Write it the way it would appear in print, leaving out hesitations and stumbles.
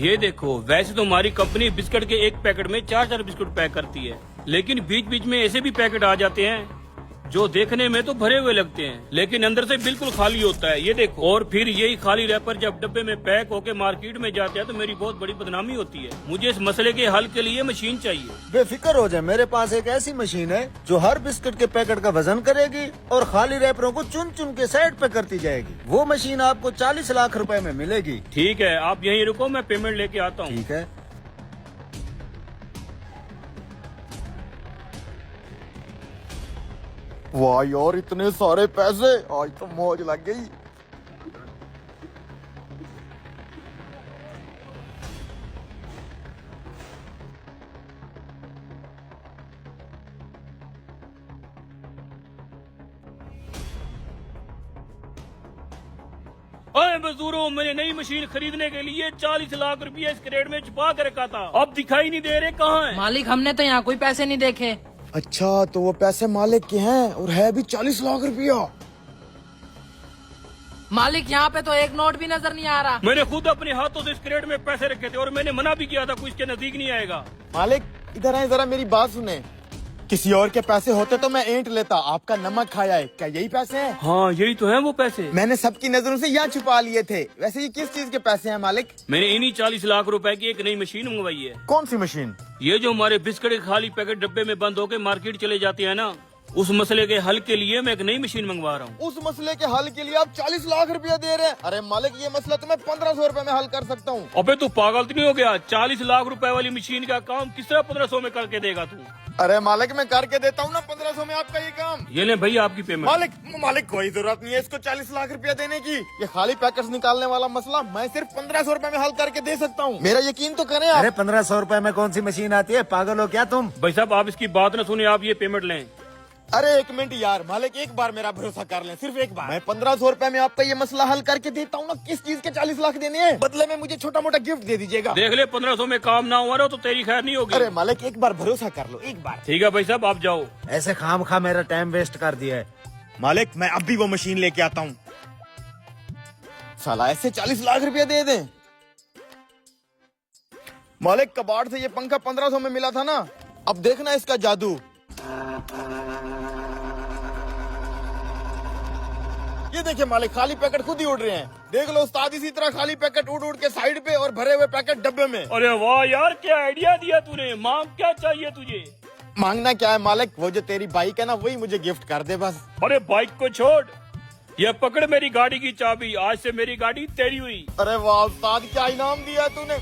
ये देखो, वैसे तो हमारी कंपनी बिस्किट के एक पैकेट में 4-4 बिस्कुट पैक करती है, लेकिन बीच बीच में ऐसे भी पैकेट आ जाते हैं जो देखने में तो भरे हुए लगते हैं, लेकिन अंदर से बिल्कुल खाली होता है। ये देखो, और फिर यही खाली रैपर जब डब्बे में पैक होके मार्केट में जाते हैं तो मेरी बहुत बड़ी बदनामी होती है। मुझे इस मसले के हल के लिए मशीन चाहिए। बेफिक्र हो जाए, मेरे पास एक ऐसी मशीन है जो हर बिस्किट के पैकेट का वजन करेगी और खाली रैपरों को चुन चुन के साइड पे करती जाएगी। वो मशीन आपको 40 लाख रुपए में मिलेगी। ठीक है, आप यहीं रुको, मैं पेमेंट लेके आता हूँ। ठीक है। वाह यार, इतने सारे पैसे, आज तो मौज लग गई। अरे मजदूरों, मैंने नई मशीन खरीदने के लिए 40 लाख रुपए इस क्रेट में छुपा कर रखा था, अब दिखाई नहीं दे रहे, कहाँ है? मालिक, हमने तो यहाँ कोई पैसे नहीं देखे। अच्छा, तो वो पैसे मालिक के हैं और है भी 40 लाख रुपया। मालिक, यहाँ पे तो एक नोट भी नजर नहीं आ रहा। मैंने खुद अपने हाथों से इस क्रेट में पैसे रखे थे और मैंने मना भी किया था कोई इसके नजदीक नहीं आएगा। मालिक इधर आए, जरा मेरी बात सुने। किसी और के पैसे होते तो मैं ऐंठ लेता, आपका नमक खाया है। क्या यही पैसे हैं? हाँ, यही तो है वो पैसे। मैंने सबकी नजरों से यहाँ छुपा लिए थे। वैसे ये किस चीज के पैसे हैं मालिक? मैंने इन्हीं 40 लाख रुपए की एक नई मशीन मंगवाई है। कौन सी मशीन? ये जो हमारे बिस्किट के खाली पैकेट डब्बे में बंद होके मार्केट चले जाते हैं ना, उस मसले के हल के लिए मैं एक नई मशीन मंगवा रहा हूँ। उस मसले के हल के लिए आप 40 लाख रुपया दे रहे हैं? अरे मालिक, ये मसला तो मैं 1500 रुपए में हल कर सकता हूँ। अबे तू पागल तो नहीं हो गया? 40 लाख रुपए वाली मशीन का काम किस तरह 1500 में करके देगा तू? अरे मालिक, मैं करके देता हूँ ना 1500 में आपका ये काम। ये ले भैया आपकी पेमेंट। मालिक कोई जरूरत नहीं है इसको 40 लाख रुपया देने की। ये खाली पैकेट्स निकालने वाला मसला मैं सिर्फ 1500 रुपए में हल करके दे सकता हूँ। मेरा यकीन तो करें आप। अरे 1500 रुपए में कौन सी मशीन आती है? पागल हो क्या तुम? भाई साहब, आप इसकी बात न सुने, आप ये पेमेंट लें। अरे एक मिनट यार मालिक, एक बार मेरा भरोसा कर लें, सिर्फ एक बार। मैं 1500 रुपए में आपका ये मसला हल करके देता हूँ ना। किस चीज के 40 लाख देने हैं? बदले में मुझे छोटा मोटा गिफ्ट दे दीजिएगा। देख ले, 1500 में काम ना हुआ तो तेरी खैर नहीं होगी। अरे मालिक, एक बार भरोसा कर लो, एक बार। ठीक है भाई साहब, आप जाओ। ऐसे खाम खा मेरा टाइम वेस्ट कर दिया है। मालिक, मैं अभी वो मशीन लेके आता हूँ। साला ऐसे 40 लाख रुपया दे दें? मालिक, कबाड़ से ये पंखा 1500 में मिला था ना, अब देखना इसका जादू। ये देखिए मालिक, खाली पैकेट खुद ही उड़ रहे हैं। देख लो उस्ताद, इसी तरह खाली पैकेट उड़ उड़ के साइड पे और भरे हुए पैकेट डब्बे में। अरे वाह यार, क्या आइडिया दिया तूने। मांग क्या चाहिए तुझे? मांगना क्या है मालिक, वो जो तेरी बाइक है ना, वही मुझे गिफ्ट कर दे बस। अरे बाइक को छोड़, ये पकड़ मेरी गाड़ी की चाबी, आज से मेरी गाड़ी तेरी हुई। अरे वाह उस्ताद, क्या इनाम दिया तूने।